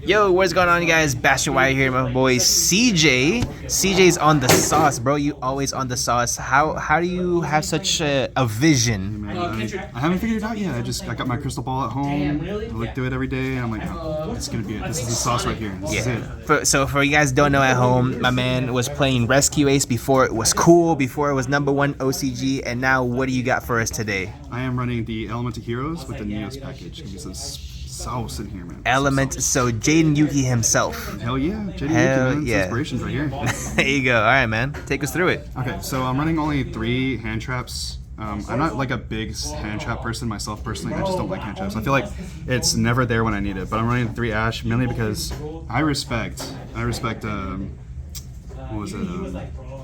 Yo, what's going on, you guys? Bashtian here, my boy CJ. CJ's on the sauce, bro. You always on the sauce. How do you have such a vision? Man, I haven't figured it out yet. I got my crystal ball at home. I look through it every day, and I'm like, oh, it's gonna be it. This is the sauce right here. This is it. So for you guys who don't know at home, my man was playing Rescue Ace before it was cool, before it was #1 OCG, and now what do you got for us today? I am running the Element of Heroes with the Neos package. Give me some sauce in here, man. Element, so Jaden Yuki himself. Hell yeah, Jaden Yuki, Hell man. yeah. Inspirations right here. There you go. All right, man. Take us through it. Okay, so I'm running only 3 hand traps. I'm not like a big hand trap person myself personally. I just don't like hand traps. I feel like it's never there when I need it. But I'm running 3 Ash mainly because I respect. What was it?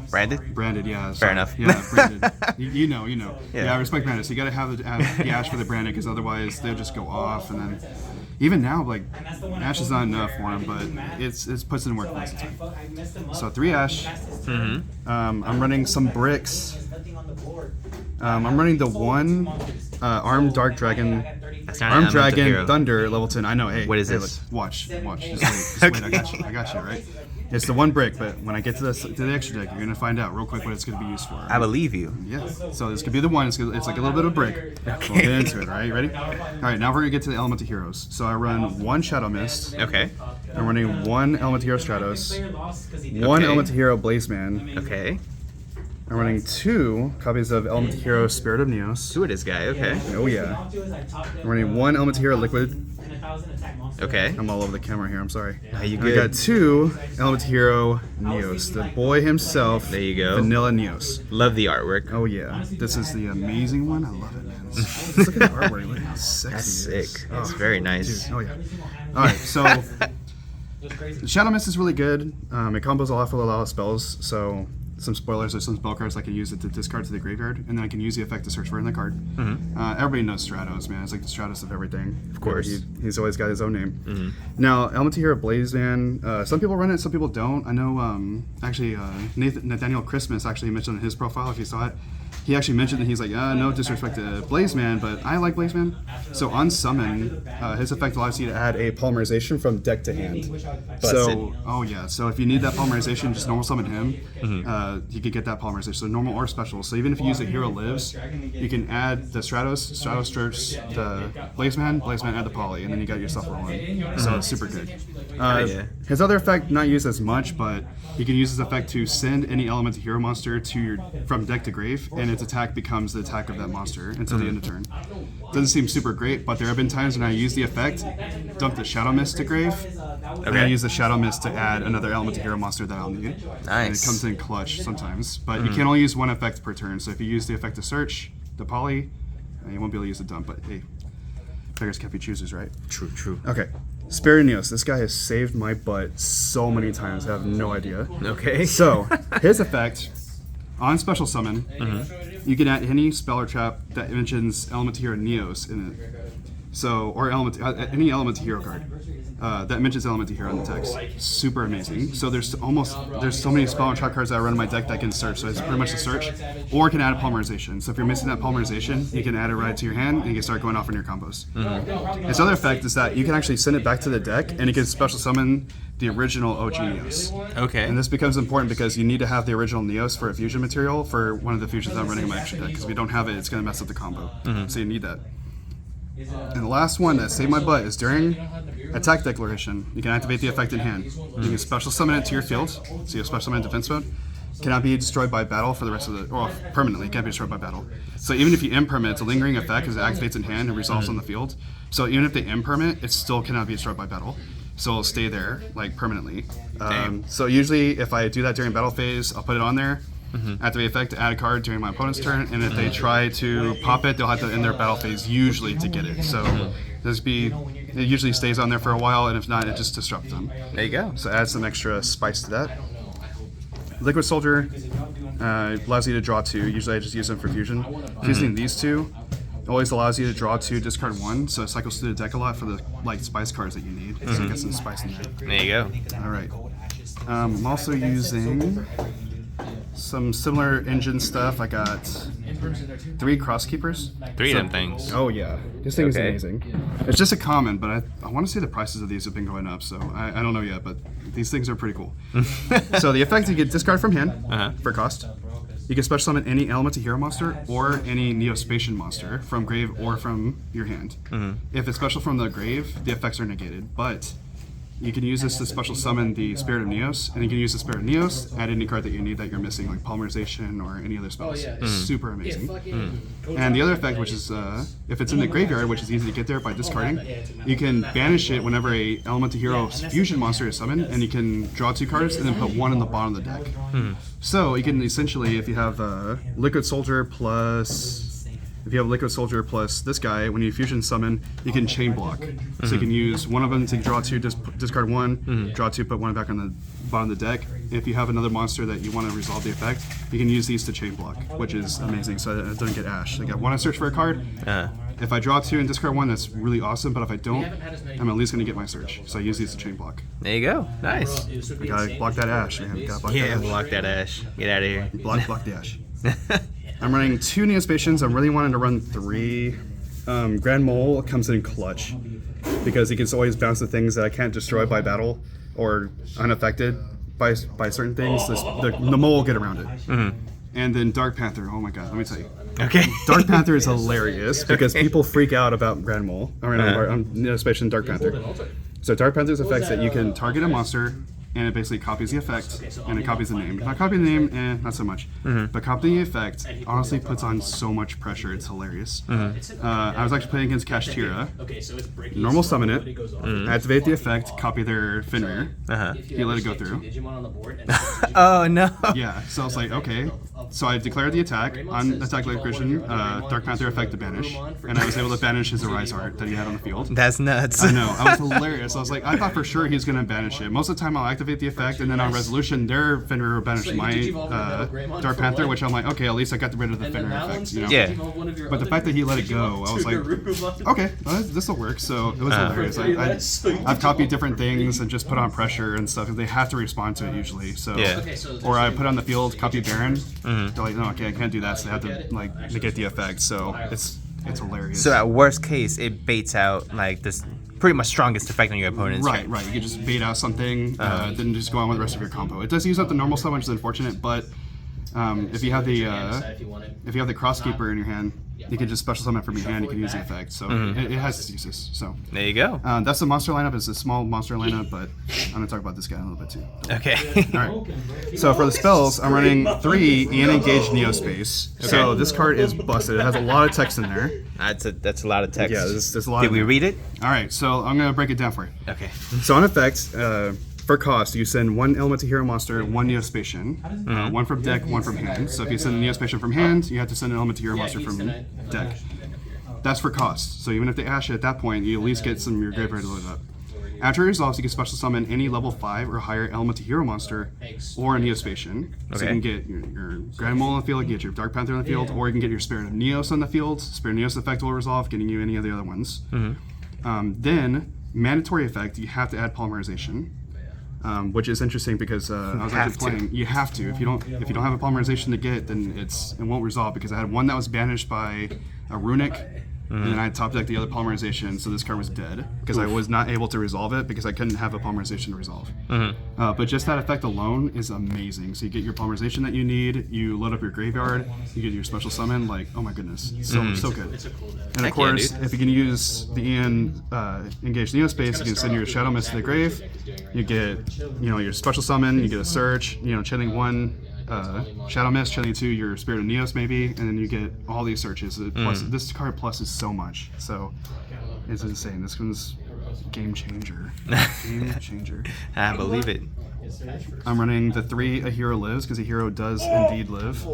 Branded, yeah. Fair enough. Yeah, branded. you know. Yeah. Yeah, I respect branded. So you gotta have the Ash for the branded because otherwise they'll just go off. And then even now, like Ash is not enough for him, but it's puts in work most of the time. So 3 Ash. I'm running some bricks. I'm running the 1 Armed Dark Dragon. Armed Dragon Thunder level 10. I know. Hey, what is hey, this? Look, watch. Just wait. I got you. Right. It's the 1 brick, but when I get to the extra deck, you're gonna find out real quick what it's gonna be used for. Right? I believe you. Yeah. So this could be the 1. It's like a little bit of a brick. Okay. We'll get into it. All right. You ready? All right. Now we're gonna get to the Element of Heroes. So I run 1 Shadow Mist. Okay. I'm running 1 Element of Hero Stratos. 1 Element of Hero Blazeman. Okay. I'm running 2 copies of Element of Hero Spirit of Neos. Who it is, guy? Okay. Oh yeah. I'm running 1 Element of Hero Liquid. Okay. I'm all over the camera here. I'm sorry. Are you I good? got 2 Element Hero Neos, the boy himself. There you go. Vanilla Neos. Love the artwork. Oh yeah, this is the amazing one. I love it, man. Look at the artwork. Look how sexy That's it is. sick. That's very nice. Dude, oh yeah. All right, so the Shadow Mist is really good. It combos off with a lot of spells. So some spoilers. There's some spell cards I can use it to discard to the graveyard, and then I can use the effect to search for it in the card. Everybody knows Stratos, man. It's like the Stratos of everything. Of course. He's always got his own name. Now, Element of Hero Blazeman. Some people run it, some people don't. I know. Actually, Nathaniel Christmas actually mentioned in his profile, if you saw it. He actually mentioned that he's like, no disrespect to Blazeman, but I like Blazeman. So on summon, his effect allows you to add a polymerization from deck to hand. So, oh yeah. So if you need that polymerization, just normal summon him. You could get that polymerization. So normal or special. So even if you use a Hero Lives, you can add the Stratos search the Blazeman add the poly, and then you got yourself rolling. So it's super good. His other effect not used as much, but you can use his effect to send any Element of Hero monster from deck to grave, and its attack becomes the attack of that monster until the end of turn. Doesn't seem super great, but there have been times when I use the effect, dump the Shadow Mist to grave, and I use the Shadow Mist to add another Element of Hero monster that I'll need. Nice. And it comes in clutch sometimes, but you can only use 1 effect per turn. So if you use the effect to search, the poly, you won't be able to use the dump, but hey, beggars can't be choosers, right? True. Okay. Spirit of Neos. This guy has saved my butt so many times, I have no idea. Okay. So, his effect, on special summon, you can add any spell or trap that mentions Element of Hero Neos in it. So, or any Element of Hero card that mentions Element of Hero in the text. Super amazing. So there's so many spell and trap cards that I run in my deck that can search. So it's pretty much a search, or it can add a polymerization. So if you're missing that polymerization, you can add it right to your hand and you can start going off in your combos. Its other effect is that you can actually send it back to the deck and it can special summon the original OG Neos. Okay. And this becomes important because you need to have the original Neos for a fusion material for one of the fusions I'm running in my extra deck. Because if you don't have it, it's going to mess up the combo. So you need that. And the last one that saved my butt is during attack declaration. You can activate the effect in hand. You can special summon it to your field. So you have special summon in defense mode. Cannot be destroyed by battle for the rest of the, or permanently. Can't be destroyed by battle. So even if you impermanent, it's a lingering effect because it activates in hand and resolves on the field. So even if they impermanent, it still cannot be destroyed by battle. So it'll stay there like permanently. So usually if I do that during battle phase, I'll put it on there. Activate effect to add a card during my opponent's turn, and if they try to pop it, they'll have to end their battle phase usually to get it. So it usually stays on there for a while, and if not, it just disrupts them. There you go. So add some extra spice to that. Liquid Soldier allows you to draw 2. Usually I just use them for fusion. Fusing these 2 always allows you to draw 2, discard 1, so it cycles through the deck a lot for the spice cards that you need. So you get some spice in there. There you go. All right. I'm also using some similar engine stuff. I got 3 cross keepers. 3 of them things. Oh yeah, this thing is Okay. amazing. It's just a common, but I want to say the prices of these have been going up, so I don't know yet, but these things are pretty cool. So the effect, you get discard from hand for cost. You can special summon any Elemental Hero monster or any Neospatian monster from grave or from your hand. If it's special from the grave, the effects are negated, but you can use this to special summon the Spirit of Neos, and you can use the Spirit of Neos, add any card that you need that you're missing, like Polymerization or any other spells. Super amazing. And the other effect, which is, if it's in the graveyard, which is easy to get there by discarding, you can banish it whenever a Elemental Hero fusion monster is summoned, and you can draw 2 cards and then put 1 in the bottom of the deck. So you can essentially, if you have Liquid Soldier plus... If you have Liquid Soldier plus this guy, when you fusion summon, you can chain block. So you can use one of them to draw 2, discard 1, draw 2, put 1 back on the bottom of the deck. If you have another monster that you want to resolve the effect, you can use these to chain block, which is amazing. So it doesn't get Ash. Like I want to search for a card. If I draw 2 and discard 1, that's really awesome. But if I don't, I'm at least going to get my search. So I use these to chain block. There you go. Nice. You gotta block that Ash, man. You gotta block that Ash. Block that Ash. Get out of here. Block the Ash. I'm running 2 Neospatians. I'm really wanting to run 3. Grand Mole comes in clutch because he can always bounce the things that I can't destroy by battle or unaffected by certain things. The mole will get around it. And then Dark Panther. Oh my god, let me tell you. Okay. Dark Panther is hilarious because people freak out about Grand Mole. Neospatian Dark Panther. So Dark Panther's effects that you can target a monster, and it basically copies the effect, and it copies the name. If I copy the name, not so much. But copying the effect honestly puts on so much pressure, it's hilarious. I was actually playing against Kashtira. Normal summon it, activate the effect, copy their Fenrir, you let it go through. Oh no. Yeah, so I was like, okay. So I declared the attack, on attack declaration, Dark Panther effect to banish, and I was able to banish his Arise art that he had on the field. That's nuts. I know, I was hilarious. I was like, I thought for sure he was going to banish it. Most of the time I'll activate the effect, and then on resolution, their Fenrir will banish my Dark Panther, which I'm like, okay, at least I got rid of the Fenrir effect, you know? Yeah. But the fact that he let it go, I was like, okay, this will work. So it was hilarious. I've copied different things and just put on pressure and stuff, because they have to respond to it usually. So, or I put on the field, copy Baron. They're like, no, okay, I can't do that, so they have to like negate the effect. So it's hilarious. So at worst case, it baits out like this pretty much strongest effect on your opponents. Right. You can just bait out something, then just go on with the rest of your combo. It does use up the normal stuff, which is unfortunate, but if you have the Crosskeeper in your hand, you can just special summon it from your hand. You can use the effect, so it has its uses. So there you go. That's the monster lineup. It's a small monster lineup, but I'm gonna talk about this guy a little bit too. Okay. All right. So for the spells, I'm running 3 Ian Engage Neospace. Okay. So this card is busted. It has a lot of text in there. That's a lot of text. Yeah, there's a lot. Did we read it? All right. So I'm gonna break it down for you. Okay. So on effects, for cost, you send 1 Elemental Hero monster, 1 Neospatian, 1 from deck, 1 from hand. So if you send a Neospatian from hand, you have to send an Elemental Hero monster from deck. That's for cost. So even if they ash it at that point, you at least get some of your graveyard loaded up. After it resolves, you can special summon any level 5 or higher Elemental Hero monster or a Neospatian. So you can get your Grand Mole on the field, get your Dark Panther on the field, or you can get your Spirit of Neos on the field. Spirit of Neos effect will resolve, getting you any of the other ones. Then, mandatory effect, you have to add Polymerization. Which is interesting because I was actually playing. You have to. If you don't have a Polymerization to get, then it won't resolve. Because I had one that was banished by a Runic, and then I top decked the other Polymerization, so this card was dead because I was not able to resolve it because I couldn't have a Polymerization to resolve. But just that effect alone is amazing. So you get your Polymerization that you need. You load up your graveyard. You get your special summon. Like, oh my goodness, so good. And of course, if you can use the Ian Engage Neospace, you can send your Shadow Mist to the grave. You get, your special summon. You get a search. Channeling 1 Shadow Mist, channeling 2 your Spirit of Neos maybe, and then you get all these searches. Plus, this card pluses so much. So it's insane. This one's game changer. Game changer. I believe it. I'm running the 3 A Hero Lives because a hero does indeed live.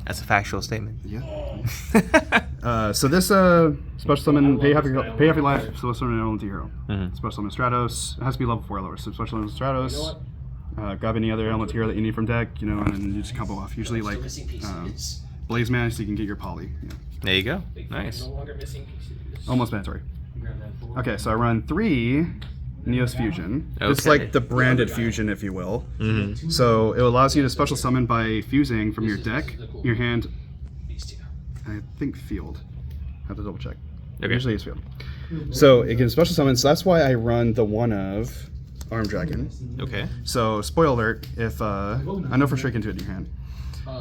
That's a factual statement. Yeah. So this special summon, pay half your life, so summon an Elemental Hero. Special summon Stratos. It has to be level 4 or lower. So special summon Stratos. Grab any other Elemental Hero that you need from deck, and then you just combo off. Usually like Blaze Man, so you can get your Poly. Yeah. There you go. Nice. Almost mandatory. Okay, so I run 3 Neos Fusion. Okay. It's like the branded fusion, if you will. So it allows you to special summon by fusing from your deck, your hand, I think field. I have to double check. Okay. Usually it's field. So it can special summon. So that's why I run the one of Arm Dragon. Okay. So spoiler alert, if I know for sure you can do it in your hand.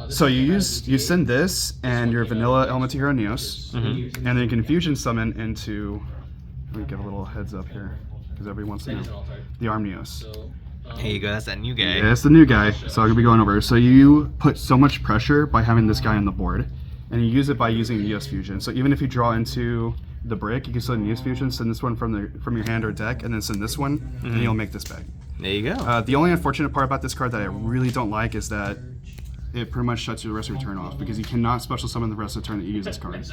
So you send this and your vanilla Elemental Hero Neos, and then you can fusion summon into. Let me give a little heads up here, because everybody wants to know the Arm Neos. There you go. That's that new guy. Yeah, it's the new guy. So I'm gonna be going over. So you put so much pressure by having this guy on the board, and you use it by using Neos Fusion. So even if you draw into the brick, you can send Neos Fusion, send this one from your hand or deck, and then send this one, and you'll make this bag. There you go. The only unfortunate part about this card that I really don't like is that it pretty much shuts the rest of your turn off, because you cannot special summon the rest of the turn that you use this card.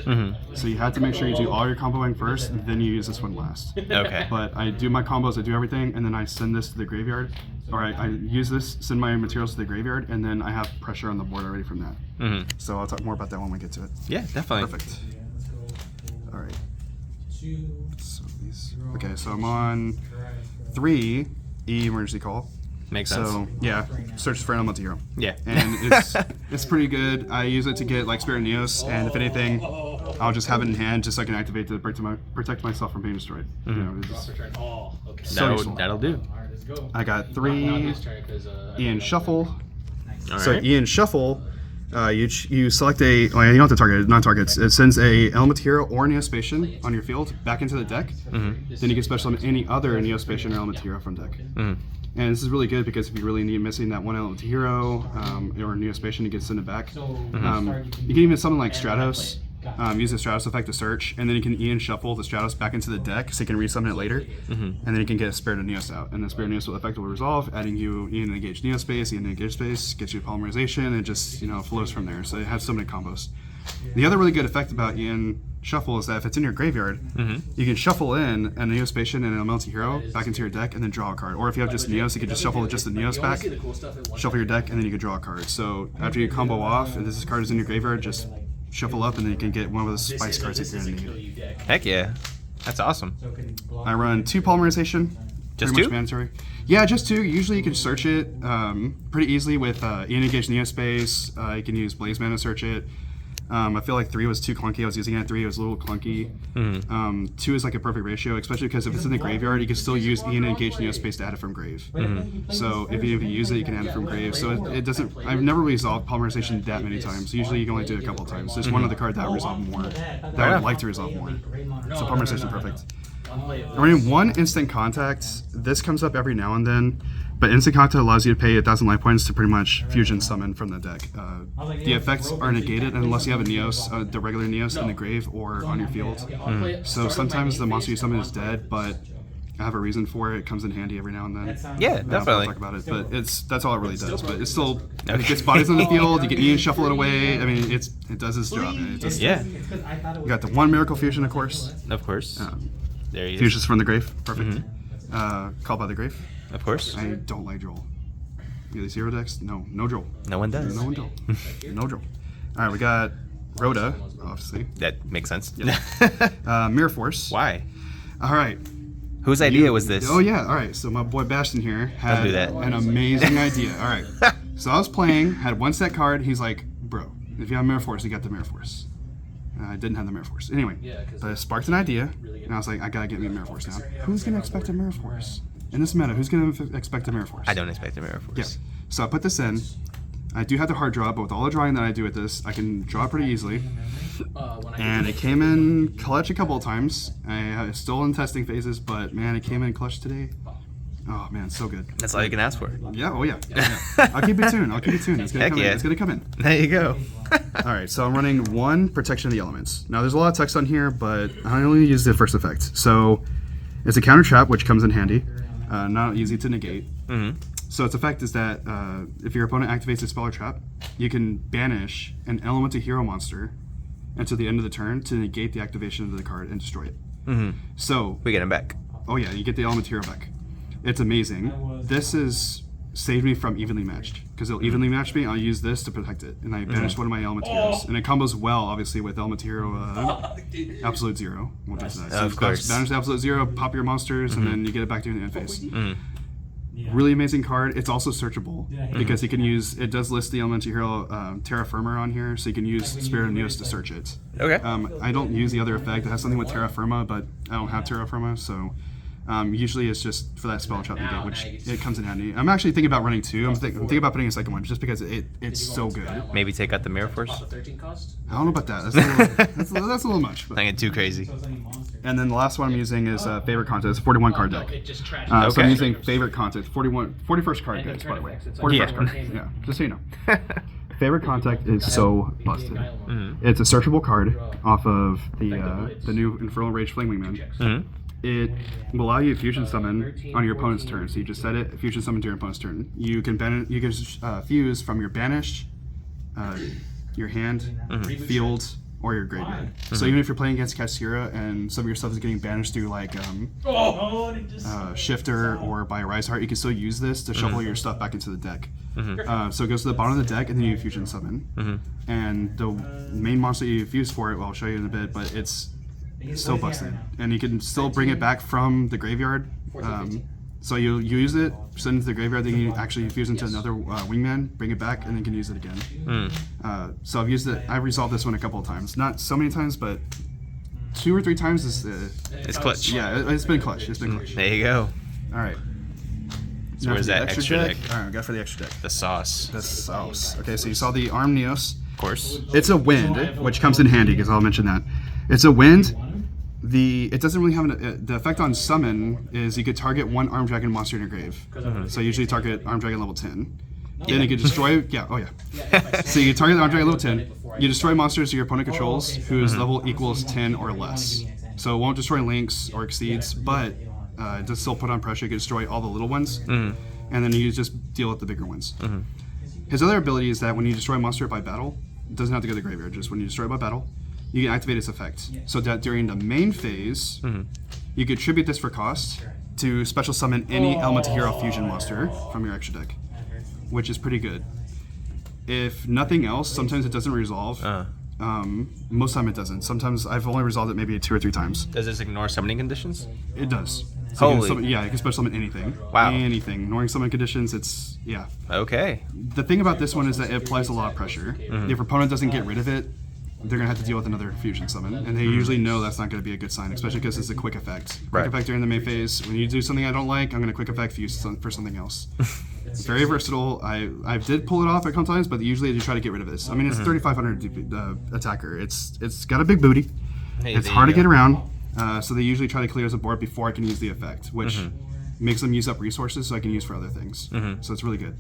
So you have to make sure you do all your comboing first, and then you use this one last. Okay. But I do my combos, I do everything, and then I send this to the graveyard, or I use this, send my materials to the graveyard, and then I have pressure on the board already from that. So I'll talk more about that when we get to it. Yeah, definitely. Perfect. All right. Okay, so I'm on 3 E emergency call. Makes sense. So yeah, search for an Elemental Hero. Yeah. And it's pretty good. I use it to get like Spirit Neos, and if anything, I'll just have it in hand just so I can activate to protect myself from being destroyed. You know, it's so useful. That'll do. I got 3 Ian Shuffle. All So right. Ian Shuffle, you select a. Oh, yeah, you don't have to target it. Not targets. It sends a Elemental Hero or Neospatian on your field back into the deck. Then you can special summon any other Neospatian or Elemental Hero from deck. And this is really good because if you really need missing that one Elemental Hero or Neospatian, you can send it back. You can even summon like Stratos. Use the Stratos effect to search, and then you can Ian Shuffle the Stratos back into the deck so you can resummon it later. And then you can get a Spirit of Neos out. And the Spirit of Neos will effectively resolve, adding you Ian Engage Neospace, Ian Engage Space, gets you Polymerization, and it just flows from there. So it has so many combos. The other really good effect about Ian Shuffle is that if it's in your graveyard, you can shuffle in a Neospatian and an Elemental Hero back into your deck and then draw a card. Or if you have just Neos, you can just shuffle just the Neos back, shuffle your deck, and then you can draw a card. So after you combo off, and this card is in your graveyard, just shuffle up and then you can get one of those spice cards that you're going to need. Heck yeah. That's awesome. I run 2 Polymerization. Just pretty 2? much mandatory. Yeah, just 2. Usually you can search it pretty easily with Ian Engage Neospace. You can use Blaze Mana to search it. I feel like 3 was too clunky. I was using it at 3. It was a little clunky. 2 is like a perfect ratio, especially because if it's in the graveyard, you can still use Ian Engage Neospace to add it from grave. So if you use it, you can add it from grave. So it doesn't. I've never resolved Polymerization that many times. Usually you can only do it a couple of times. There's one other card that would resolve more. That I would like to resolve more. So Polymerization perfect. I'm running 1 Instant Contact. This comes up every now and then. But Instant Contact allows you to pay 1,000 life points to pretty much fusion summon from the deck. The effects are negated unless you have a Neos, the regular Neos in the grave or on your field. So sometimes the monster you summon is dead, but I have a reason for it. It comes in handy every now and then. Yeah, I'll definitely. talk about it, but that's all it really does. But it's still, it gets bodies on the field. You can Ian Shuffle it away. I mean, it does its job. And it just, Yeah. You got the 1 Miracle Fusion, of course. Of course. There he is. Fusions from the grave. Perfect. Called by the grave. Of course. I don't like Joel. Really 0 decks? No Joel. No one does. No Joel. No Joel. All right, we got Rhoda, obviously. That makes sense. Mirror Force. Why? All right. Whose idea was this? Oh yeah. All right. So my boy Bashtian here had do that. an amazing idea. All right. So I was playing, had 1 set card. He's like, bro, if you have Mirror Force, you got the Mirror Force. I didn't have the Mirror Force. Anyway, but I sparked an idea, and I was like, I gotta get me a Mirror Force now. Who's gonna expect a Mirror Force? In this meta, who's gonna expect a Mirror Force? I don't expect a Mirror Force. Yeah. So I put this in. I do have the hard draw, but with all the drawing that I do with this, I can draw pretty easily. And it came in clutch a couple of times. I still in testing phases, but man, it came in clutch today. Oh man, so good. That's all you can ask for. Yeah. Oh yeah. I'll keep it tuned. It's gonna Heck come in. yeah. It's gonna come in. There you go. All right, so I'm running 1 Protection of the Elements. Now, there's a lot of text on here, but I only use the first effect. So it's a counter trap, which comes in handy. Not easy to negate. So its effect is that if your opponent activates a spell or trap, you can banish an Elemental Hero monster until the end of the turn to negate the activation of the card and destroy it. So We get him back. oh yeah, you get the Elemental Hero back. It's amazing. This is saved me from evenly matched, because it'll evenly match me. I'll use this to protect it, and I banish one of my element heroes, and it combos well, obviously, with element hero absolute zero. We'll get to that. So of course. Banish the absolute zero, pop your monsters, and then you get it back to the end phase. Really amazing card. It's also searchable because you can use. It does list the elemental hero Terra Firma on here, so you can use Spirit of Neos to search it. Okay. I don't use the other effect. It has something with Terra Firma, but I don't have Terra Firma, so. Usually it's just for that spell trap you get, which it comes in handy. I'm actually thinking about running two. I'm thinking about putting a second one just because it's so good. Maybe take out the Mirror Force. I don't know about that. That's a little much. But. Not get too crazy. And then the last one I'm using is favorite content. It's 41 card deck. So I'm using favorite content. 41st card, guys, by the way. 41st card. Yeah, just so you know. Favorite Contact is so busted. It's a searchable card off of the new Infernal Rage Flame Wingman. It will allow you to fusion summon on your opponent's turn. So you just set it, fusion summon to your opponent's turn. You can fuse from your banished, your hand, field, or your graveyard. So even if you're playing against Kashtira and some of your stuff is getting banished through like Shifter or by Rise Heart, you can still use this to shuffle your stuff back into the deck. So it goes to the bottom of the deck and then you fusion summon. And the main monster you fuse for it, well, I'll show you in a bit, but it's so busted, and you can still bring it back from the graveyard. So you use it, send it to the graveyard, then you actually fuse into another wingman, bring it back, and then you can use it again. So I've used it. I've resolved this one a couple of times, not so many times, but 2 or 3 times. It's clutch. Yeah, it's been clutch. It's been clutch. There you go. All right. So where's that extra deck? All right, we got for the extra deck. The sauce. The sauce. Okay, so you saw the Arm Neos. Of course. It's a wind, which comes in handy because I'll mention that. It's a wind. It doesn't really have the effect on summon is you could target one Armed Dragon monster in your grave. So you usually target Armed Dragon level 10. Then you could destroy. So you target the Armed Dragon level 10. You destroy monsters your opponent controls whose level equals 10 or less. So it won't destroy links or exceeds, but it does still put on pressure. You can destroy all the little ones, and then you just deal with the bigger ones. His other ability is that when you destroy a monster by battle, it doesn't have to go to the graveyard. Just when you destroy by battle, you can activate its effect. So that during the main phase, you could tribute this for cost to special summon any Elemental Hero Fusion monster from your extra deck, which is pretty good. If nothing else, sometimes it doesn't resolve. Most time it doesn't. Sometimes I've only resolved it maybe 2 or 3 times. Does this ignore summoning conditions? It does. So Holy. you can summon, you can special summon anything. Wow. Anything. Ignoring summon conditions, Okay. The thing about this one is that it applies a lot of pressure. If your opponent doesn't get rid of it, they're going to have to deal with another fusion summon. And they usually know that's not going to be a good sign, especially because it's a quick effect. Quick effect during the main phase. When you do something I don't like, I'm going to quick effect fuse for something else. It's very versatile. I did pull it off a couple times, but usually you try to get rid of this. I mean, it's 3,500 attacker. It's got a big booty. It's hard to get around. So they usually try to clear the board before I can use the effect, which makes them use up resources so I can use for other things. So it's really good.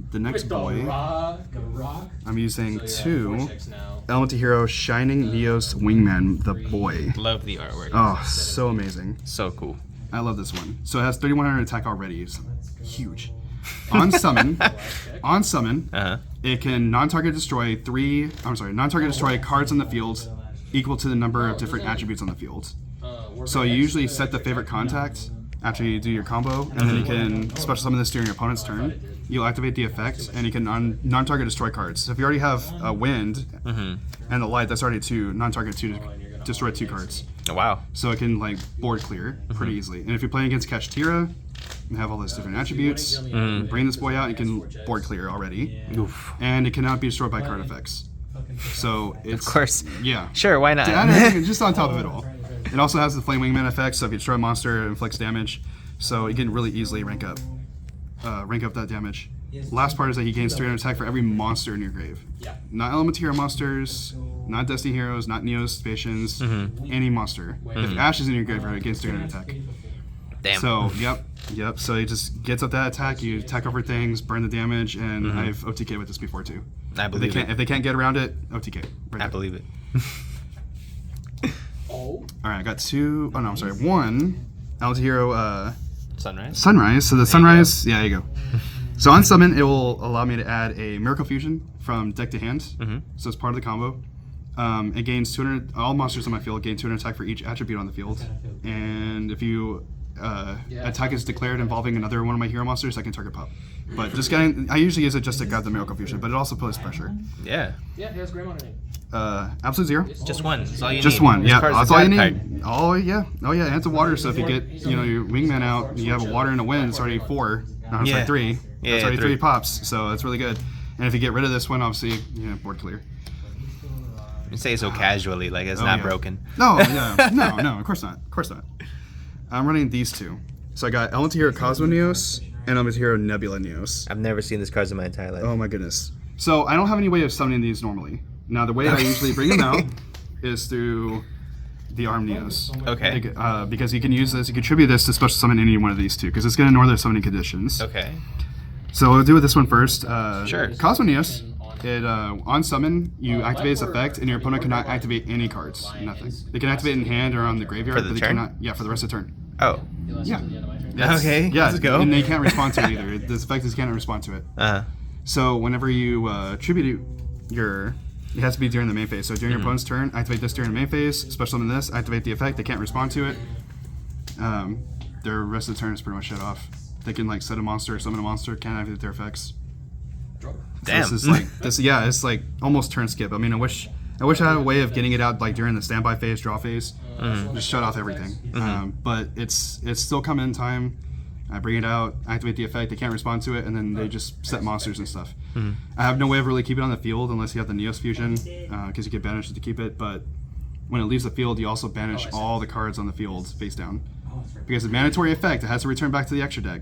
The next boy, I'm using 2 Elemental Hero Shining Neos Wingman, the boy. Love the artwork. Oh, so amazing. So cool. I love this one. So it has 3,100 attack already. It's huge. On summon, it can non-target destroy cards on the field equal to the number of different attributes on the field. So you usually set the favorite contact after you do your combo, and then you can special summon this during your opponent's turn. You'll activate the effect, and you can non-target destroy cards. So if you already have a wind and a light, that's already 2 non-target to destroy 2 cards. Oh, wow. So it can like board clear pretty easily. And if you're playing against Kashtira, you have all those different attributes. Bring this boy out, you can board clear already. And it cannot be destroyed by card effects. So it's Of course. Yeah. Sure, why not? Just on top of it all. It also has the Flame Wingman effect, so if you destroy a monster, it inflicts damage. So you can really easily rank up that damage. Last part is that he gains 300 attack for every monster in your grave. Not Elemental Hero monsters, not Destiny Heroes, not Neos, Spacians, any monster. If Ash is in your graveyard, it gains 300 attack. Damn. So, yep. So he just gets up that attack, you attack over things, burn the damage, and I've OTK with this before too. I believe it. If they can't get around it, OTK. I believe it. Alright, I got 2, one Elemental Hero Sunrise. So the Sunrise, there you go. So on summon, it will allow me to add a Miracle Fusion from deck to hand. So it's part of the combo. It gains 200. All monsters on my field gain 200 attack for each attribute on the field. And if you attack is declared involving another one of my hero monsters, I can target pop. But just getting, I usually use it just to grab the Miracle Fusion, but it also puts pressure. Yeah. Yeah, he has Grandma on it. Absolute 0. Just one. That's all you need. Just one. This Yeah, card's that's a all you god need. card. Oh yeah. And it's a water. So if you get your wingman out, you have a water and a wind. It's already 4. No, it's Yeah. like 3. Yeah, it's already 3. 3 pops. So that's really good. And if you get rid of this one, obviously, board clear. You say it so casually, like it's not broken. No, no, of course not. I'm running these 2. So I got Elemental Hero Cosmo Neos and Elemental Hero Nebula Neos. I've never seen these cards in my entire life. Oh my goodness. So I don't have any way of summoning these normally. Now the way I usually bring them out is through the Arm Neos. Okay. Because you can use this, you can contribute this to special summon any one of these 2, because it's going to ignore their summoning conditions. Okay. So we'll do with this one first. Sure. Cosmo Neos, it on summon, you activate its effect, and your opponent cannot activate any cards. Nothing. They can activate in hand or on the graveyard, For the but they turn? cannot. Yeah, for the rest of the turn. Oh. Yeah. Okay. Yeah. Let's go. And they can't respond to it either. This effect is can't respond to it. So whenever you tribute your, it has to be during the main phase. So during your opponent's turn, activate this during the main phase. Special summon this, activate the effect. They can't respond to it. Their rest of the turn is pretty much shut off. They can like set a monster or summon a monster, can't activate their effects. Damn. So this is like this. Yeah, it's like almost turn skip. I mean, I wish I had a way of getting it out like during the standby phase, draw phase, just shut off everything. But it's still coming in time. I bring it out, activate the effect, they can't respond to it, and then they just set monsters and stuff. I have no way of really keeping it on the field unless you have the Neos Fusion, because you can banish it to keep it, but when it leaves the field, you also banish all the cards on the field face down. Because it's a mandatory effect, it has to return back to the extra deck.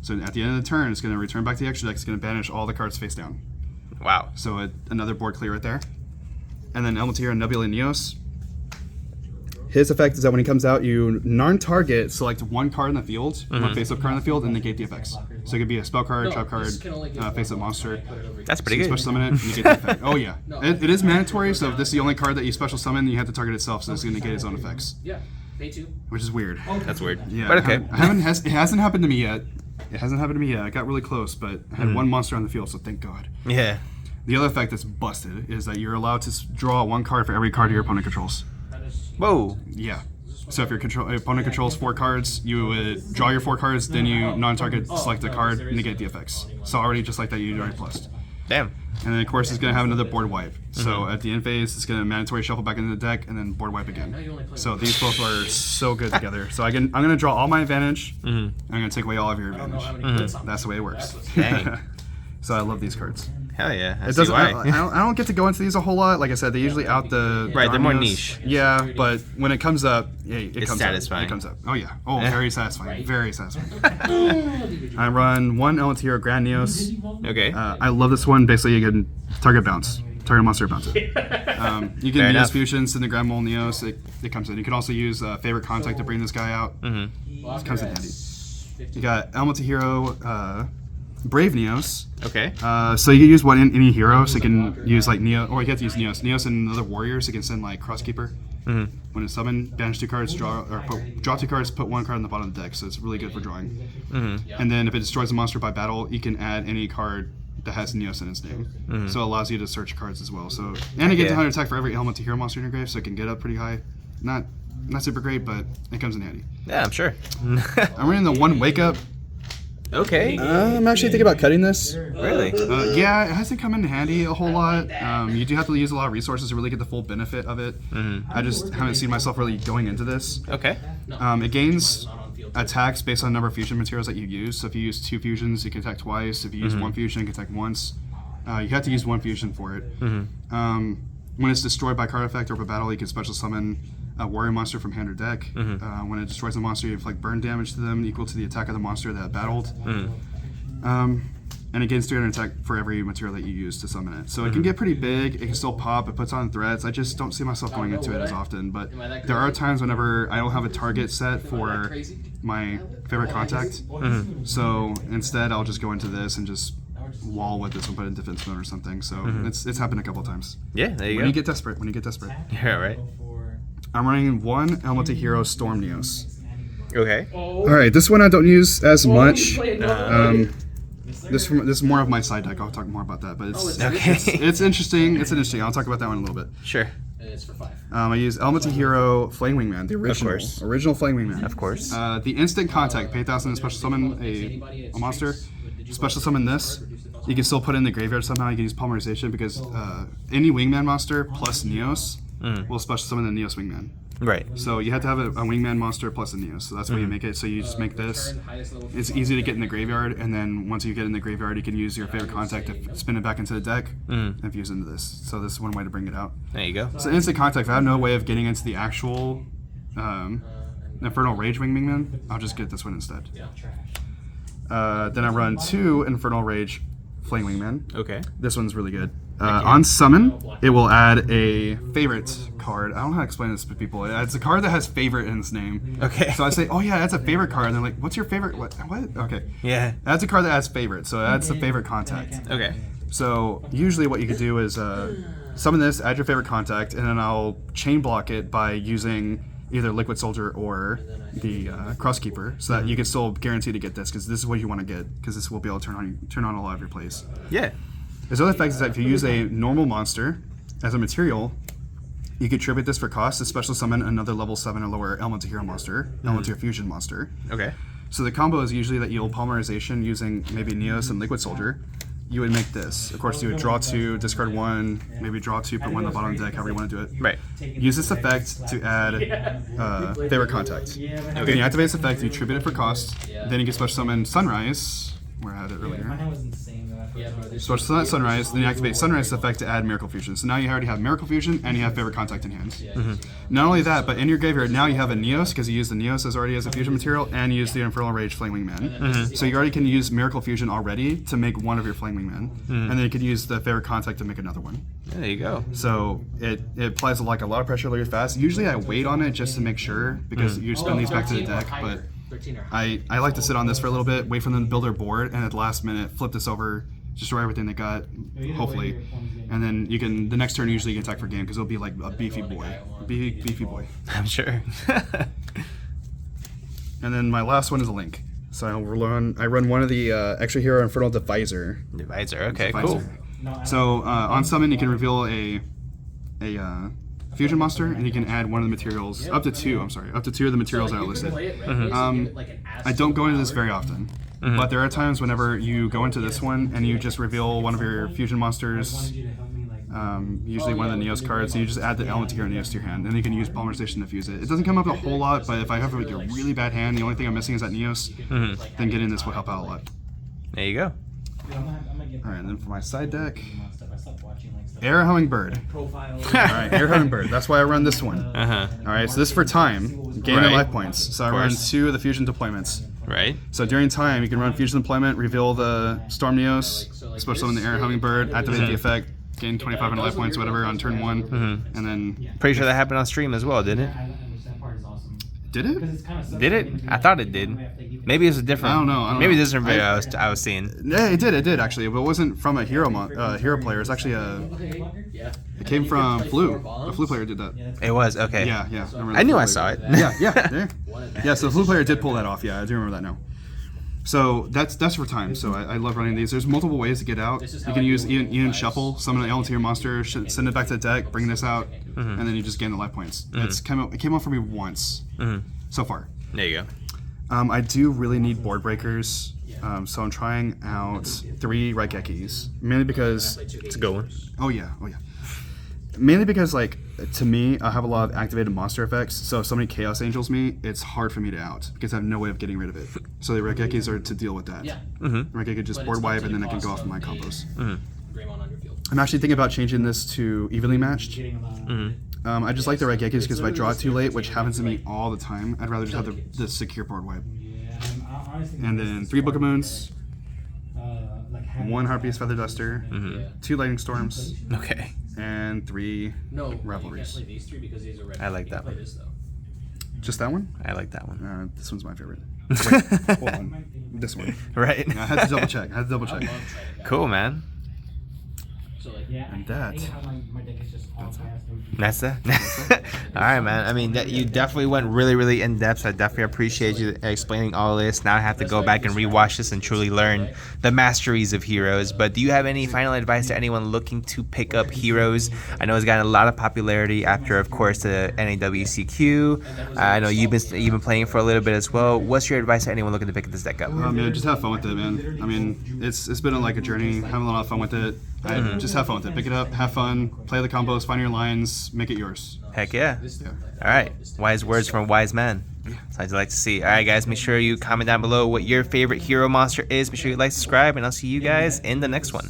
So at the end of the turn, it's going to return back to the extra deck, it's going to banish all the cards face down. Wow. So another board clear right there. And then Elemental Hero Nebula Neos. His effect is that when he comes out, you non-target select one card in the field, one face-up card in the field, and negate the effects. So it could be a spell card, trap card, face-up monster. That's pretty So you good. special summon it, and negate the effect. Oh yeah, it is mandatory. So if this is the only card that you special summon, you have to target itself, so it's going to negate its own effects. Yeah, pay 2. Which is weird. That's weird. Yeah, But okay. it hasn't happened to me yet. I got really close, but I had one monster on the field, so thank God. Yeah. The other effect that's busted is that you're allowed to draw one card for every card your opponent controls. Whoa. Yeah. So if your opponent controls 4 cards, you would draw your 4 cards, then you non-target select a card, negate the effects. So already just like that, you already plussed. Damn. And then of course it's going to have another board wipe. So at the end phase, it's going to mandatory shuffle back into the deck and then board wipe again. So these both are so good together. So I'm going to draw all my advantage. I'm going to take away all of your advantage. That's the way it works. Dang. So I love these cards. Hell yeah. I It see doesn't. why. I don't get to go into these a whole lot. Like I said, they usually out the Right, they're more Darmios. niche. Yeah, but when it comes up, it It's comes satisfying. up. It comes up. Oh yeah. Oh, very satisfying. Very satisfying. I run one Elemental Hero Grand Neos. Okay. I love this one. Basically, you can target bounce. Target monster bounce it. You Fair can enough. use fusions in the Grand Mole Neos. It comes in. You can also use favorite contact to bring this guy out. It comes in handy. You got Elemental Hero Brave Neos. Okay. So you can use one in any hero, so you can use like Neo, or you have to use Neos. Neos and another warrior, so you can send like Crosskeeper. When it's summoned, banish 2 cards, draw 2 cards, put 1 card on the bottom of the deck, so it's really good for drawing. And then if it destroys a monster by battle, you can add any card that has Neos in its name. So it allows you to search cards as well. So and it gets 100 attack for every Elemental Hero monster in your grave, so it can get up pretty high. Not super great, but it comes in handy. Yeah, I'm sure. I'm running the one Wake Up. Okay. I'm actually thinking about cutting this. Really? Yeah, it hasn't come in handy a whole lot. You do have to use a lot of resources to really get the full benefit of it. I just haven't seen myself really going into this. Okay. It gains attacks based on the number of fusion materials that you use. So if you use 2 fusions, you can attack twice. If you use 1 fusion, you can attack once. You have to use 1 fusion for it. When it's destroyed by card effect or by battle, you can special summon a warrior monster from hand or deck. When it destroys a monster, you inflict burn damage to them equal to the attack of the monster that battled. And it gains 300 attack for every material that you use to summon it. So it can get pretty big. It can still pop. It puts on threats. I just don't see myself going into it as often. But there are times whenever I don't have a target set for my favorite contact. So instead, I'll just go into this and just wall with this and put it in defense mode or something. So it's happened a couple times. Yeah, there you When go. you get desperate. Yeah, right. I'm running one Elemental Hero Storm Neos. Okay. All right, this one I don't use as much. This is more of my side deck. I'll talk more about that, but it's Okay. it's interesting. It's interesting. I'll talk about that one in a little bit. Sure. this for 5. I use Elemental Hero Flame Wingman, the course. original Flame Wingman. Of course. The instant contact, pay 1,000 and special summon a monster. Special summon this. You can still put it in the graveyard somehow. You can use Polymerization because any Wingman monster plus Neos will special summon the Neos Wingman. Right. So you have to have a Wingman monster plus a Neos. So that's why you make it. So you just make this. It's easy to get in the graveyard, and then once you get in the graveyard, you can use your favorite contact to spin it back into the deck and fuse into this. So this is one way to bring it out. There you go. So instant contact. If I have no way of getting into the actual Infernal Rage Wingman, I'll just get this one instead. Then I run 2 Infernal Rage Flame Wingman. Okay. This one's really good. On summon, it will add a favorite card. I don't know how to explain this to people. It's a card that has favorite in its name. Okay. So I say, oh yeah, that's a favorite card. And they're like, what's your favorite? What? Okay. Yeah. That's a card that has favorite. So that's the favorite contact. Okay. So usually what you could do is summon this, add your favorite contact, and then I'll chain block it by using either Liquid Soldier or the Crosskeeper, so that you can still guarantee to get this, because this is what you want to get, because this will be able to turn on a lot of your plays. Yeah. There's other effects is that if you use a normal monster as a material, you can tribute this for cost to special summon another level 7 or lower Elemental Hero monster, Elemental Fusion monster. Okay. So the combo is usually that you'll Polymerization using maybe Neos and Liquid Soldier. You would make this. Of course, you would draw 2, discard 1, maybe draw 2, put 1 in the bottom of the deck, however you want to do it. Right. Use this effect to add favorite contact. Then you activate this effect, you tribute it for cost, then you can special summon Sunrise, where I had it earlier. Special summon Sunrise, then you activate Sunrise effect to add Miracle Fusion. So now you already have Miracle Fusion and you have favorite contact in hand. Not only that, but in your graveyard now you have a Neos, because you use the Neos as already as a fusion material, and you use the Infernal Rage Flame Wingman. So you already can use Miracle Fusion already to make one of your Flame Wingmen, and then you could use the favorite contact to make another one. There you go. So it applies like a lot of pressure really fast. Usually I wait on it just to make sure, because you spin these back to the deck, but I like to sit on this for a little bit, wait for them to build their board, and at the last minute flip this over, destroy everything they got, hopefully, and then you can, the next turn usually you can attack for game, because it'll be like a beefy boy. Beefy boy. I'm sure. And then my last one is a Link. So I run one of the Extra Hero Infernal Divisor. Divisor, okay, cool. So on summon you can reveal a fusion monster, and you can add one of the materials, up to two of the materials that are listed. I don't go into this very often, but there are times whenever you go into this one and you just reveal one of your fusion monsters, usually one of the Neos cards, and you just add the Elemental Hero Neos to your hand, and you can use Polymerization to fuse it. It doesn't come up a whole lot, but if I have like a really bad hand, the only thing I'm missing is that Neos, then getting this will help out a lot. There you go. Alright, and then for my side deck, Air Hummingbird. Alright, Air Hummingbird. That's why I run this one. Alright, so this is for time, gain their life points. So I run 2 of the fusion deployments. Right. So during time, you can run fusion deployment, reveal the Storm Neos, special summon the Air Hummingbird, activate the effect, gain 2,500 life points, whatever, on turn 1, and then... Pretty sure that happened on stream as well, didn't it? Did it? Did it? I thought it did. Maybe it's a different... I don't know. Maybe this is a video I was seeing. Yeah, it did actually, but it wasn't from a hero player. It's actually it came from Flu. The Flu player did that. It was, okay. Yeah. I knew I saw it. Yeah, so the Flu player did pull that off. Yeah, I do remember that now. So that's for time. So I love running these. There's multiple ways to get out. You can use Ian Shuffle, summon an Elemental monster, send it back to the deck, bring this out, and then you just gain the life points. It came out for me once so far. There you go. I do really need board breakers, so I'm trying out 3 Raigekis, mainly because... It's a good one. Oh yeah. Mainly because, like, to me, I have a lot of activated monster effects, so if somebody Chaos Angels me, it's hard for me to out, because I have no way of getting rid of it. So the Raigekis are to deal with that. Raigeki just board wipe, and then I can go off of my combos. I'm actually thinking about changing this to evenly matched. I just like the Raigekis because if I draw it too late, which happens to me all the time, I'd rather just have the secure board wipe. And then 3 Book of Moons, 1 Harpy's Feather Duster, 2 Lightning Storms, Okay. and 3 Revelries. I like that one. Just that one? I like that one. This one's my favorite. Wait, hold on. This one. Right. I had to double check. Cool, man. And that. That's it. All right, man. I mean, you definitely went really, really in depth. I definitely appreciate you explaining all this. Now I have to go back and rewatch this and truly learn the masteries of Heroes. But do you have any final advice to anyone looking to pick up Heroes? I know it's gotten a lot of popularity after, of course, the NAWCQ. I know you've been playing for a little bit as well. What's your advice to anyone looking to pick this deck up? Man, just have fun with it, man. I mean, it's been like a journey. Having a lot of fun with it. Just have fun with it. Pick it up, have fun, play the combos, find your lines, make it yours. Heck yeah. All right. Wise words from a wise man. Something I'd like to see. All right, guys. Make sure you comment down below what your favorite hero monster is. Make sure you like, subscribe, and I'll see you guys in the next one.